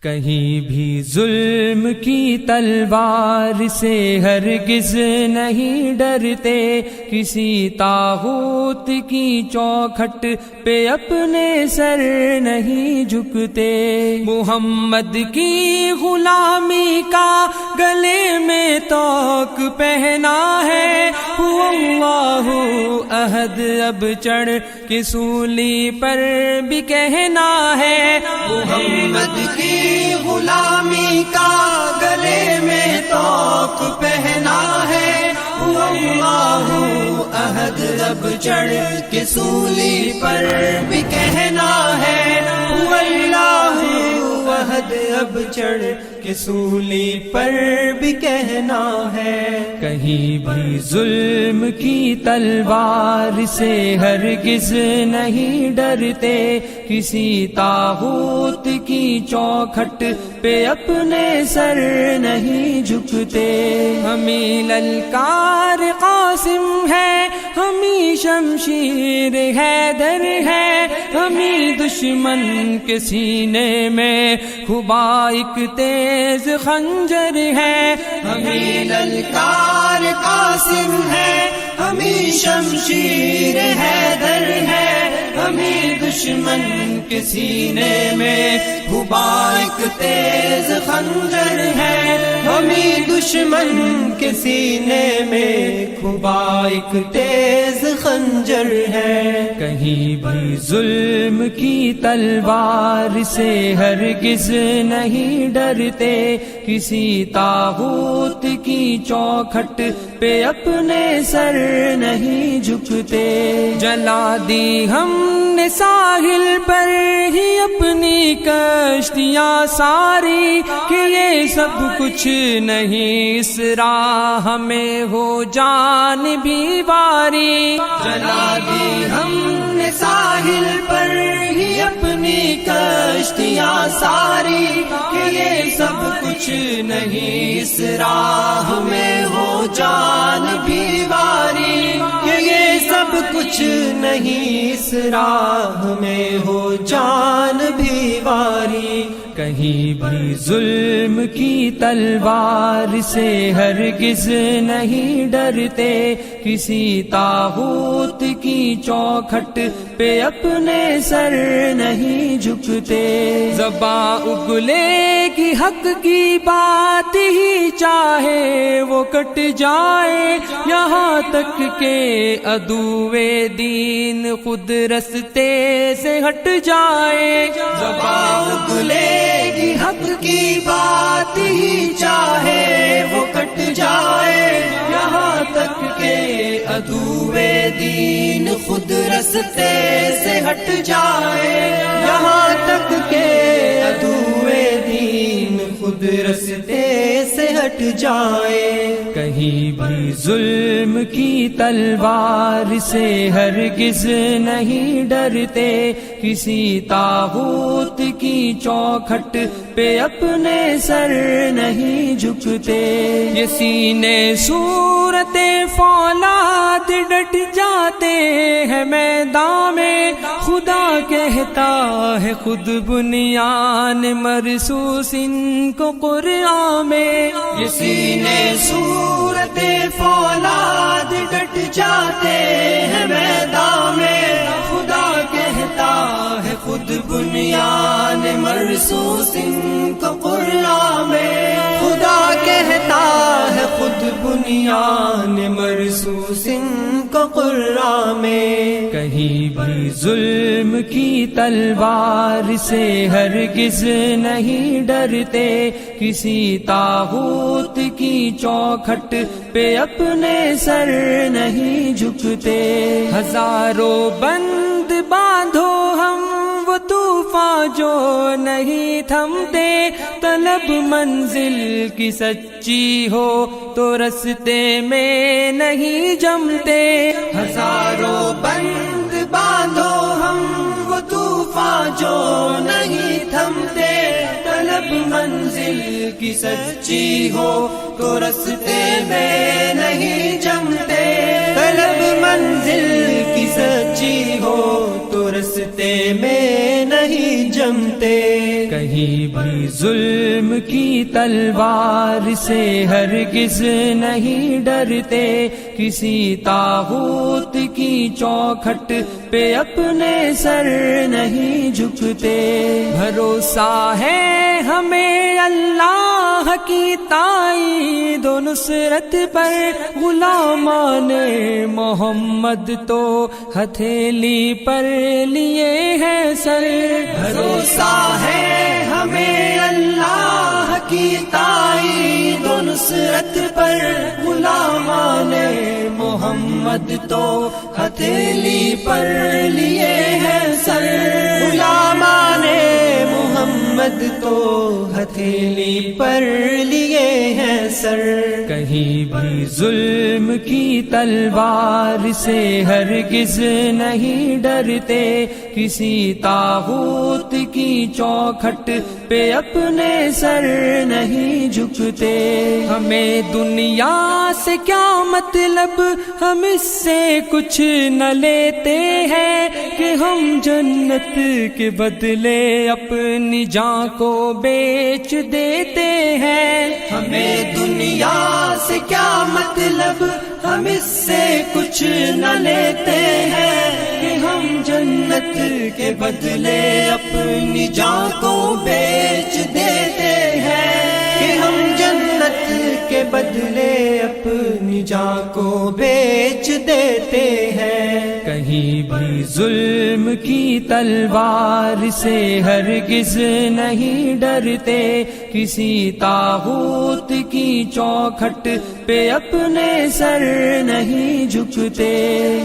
کہیں بھی ظلم کی تلوار سے ہرگز نہیں ڈرتے، کسی طاغوت کی چوکھٹ پہ اپنے سر نہیں جھکتے، محمد کی غلامی کا گلے میں توق پہنا ہے، هو اللہ احد اب چڑھ کے سولی پر بھی کہنا ہے، محمد کی غلامی کا گلے میں توق پہنا ہے، هو اللہ احد اب چڑھ کے سولی پر بھی کہنا ہے، هو اللہ احد اب چڑھ کے سولی پر بھی کہنا ہے۔ کہیں بھی ظلم کی تلوار سے ہرگز نہیں ڈرتے، کسی طاغوت کی چوکھٹ پہ اپنے سر نہیں جھکتے، ہمیں للکار قاسم ہے، ہمیں شمشیر حیدر ہے، ہمیں دشمن کے سینے میں خبا ایک تیز خنجر ہے، ہمیں للکار قاسم ہے، ہمیں شمشیر حیدر ہے، ہمیں دشمن کے سینے میں خبا ایک تیز خنجر ہے، ہمیں دشمن کے سینے میں خبا ایک تیز خنجر ہے۔ کہیں بھی ظلم کی تلوار سے ہرگز نہیں ڈرتے، کسی طاغوت کی چوکھٹ پہ اپنے سر نہیں جھکتے، جلا دی ہم نے ساحل پر ہی اپنی کشتیاں ساری، کہ یہ سب کچھ نہیں اس راہ میں ہو جان بھی باری، جلا دی ہم نے ساحل پر ہی اپنی کشتیاں ساری، کہ یہ سب کچھ نہیں اس راہ میں ہو جان بھی باری، کہ یہ سب کچھ نہیں اس راہ میں ہو جان بھی باری۔ کہیں بھی ظلم کی تلوار سے ہرگز نہیں ڈرتے، کسی طاغوت کی چوکھٹ پہ اپنے سر نہیں جھکتے، زباں اگلے کی حق کی بات ہی چاہے وہ کٹ جائے، یہاں تک کہ عدوِ دین خود رستے سے ہٹ جائے، زباں اگلے کی حق کی بات ہی چاہے وہ کٹ جائے، یہاں تک کہ عدوِ دین خود رستے سے ہٹ جائے، یہاں تک کہ عدوِ دین خود رستے سے ہٹ جائے۔ کہیں بھی ظلم کی تلوار سے ہرگز نہیں ڈرتے، کسی طاغوت کی چوکھٹ پہ اپنے سر نہیں جھکتے، یہ سینے صورت فولاد ڈٹ جاتے ہیں میدان میں، خدا کہتا ہے خود بنیان مرصوص ان کو قرآن میں، یہ سینے صورت فولاد ڈٹ جاتے ہیں میدان میں، خدا کہتا ہے خود بنیان مرصوص ان کو قرآن میں، خدا کہتا ہے خود بنیان مرصوص ان کو قرآن میں۔ کہیں بھی ظلم کی تلوار سے ہرگز نہیں ڈرتے، کسی طاغوت کی چوکھٹ پہ اپنے سر نہیں جھکتے، ہزاروں بند باندھو ہم وہ طوفان جو نہیں تھمتے، طلب منزل کی سچی ہو تو رستے میں نہیں جمتے، ہزاروں بند باندھو ہم وہ طوفان جو نہیں تھمتے، طلب منزل کی سچی ہو تو رستے میں نہیں جمتے، طلب منزل کی سچی ہو تو رستے رستے میں نہیں جمتے، کہیں بھی ظلم کی تلوار سے ہرگز نہیں ڈرتے، کسی طاغوت کی چوکھٹ پہ اپنے سر نہیں جھکتے۔ بھروسہ ہے ہمیں اللہ کی تائید و نصرت پر، غلامان محمد تو ہتھیلی پر لیے ہیں سر۔ بھروسہ ہے ہمیں اللہ کی تائید و نصرت پر، غلامان محمد تو ہتھیلی پر لیے ہیں سر۔ غلامان محمد تو ہتھیلی پر لیے ہیں سر۔ کہیں بھی ظلم کی تلوار سے ہرگز نہیں ڈرتے، کسی طاغوت کی چوکھٹ پہ اپنے سر نہیں جھکتے۔ ہمیں دنیا سے کیا مطلب، ہم اس سے کچھ نہ لیتے ہیں، کہ ہم جنت کے بدلے اپنی جان کو بیچ دیتے ہیں۔ ہمیں دنیا سے کیا مطلب، ہم اس سے کچھ نہ لیتے ہیں، کہ ہم جنت کے بدلے اپنی جان کو بیچ دیتے ہیں، کہ ہم جنت کے بدلے اپنی جان کو بیچ دیتے ہیں۔ کہیں بھی ظلم کی تلوار سے ہرگز نہیں ڈرتے، کسی طاغوت کی چوکھٹ پہ اپنے سر نہیں جھکتے۔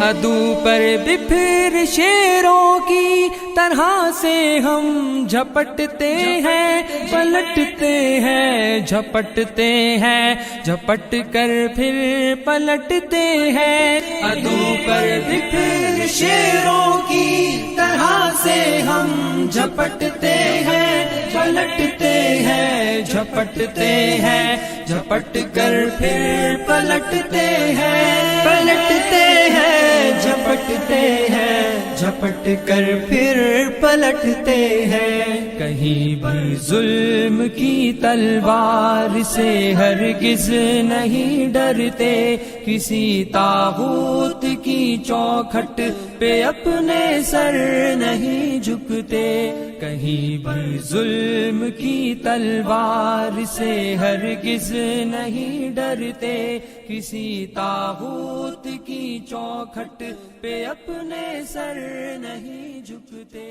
عدو پر بپھر شیروں کی طرح سے ہم جھپٹتے ہیں، پلٹتے ہیں، جھپٹتے ہیں، جھپٹ کر پھر پلٹتے ہیں۔ عدو پر بپھر شیروں کی طرح سے ہم جھپٹتے ہیں، پلٹتے ہیں، جھپٹتے ہیں، جھپٹ کر پھر پلٹتے ہیں، پلٹتے ہیں، جھپٹتے ہیں، جھپٹ کر پھر پلٹتے ہیں۔ کہیں بھی ظلم کی تلوار سے ہرگز نہیں ڈرتے، کسی طاغوت کی چوکھٹ پہ اپنے سر نہیں جھکتے۔ کہیں بھی ظلم کی تلوار سے ہرگز نہیں ڈرتے، کسی طاغوت کی چوکھٹ پہ اپنے سر نہیں جھکتے۔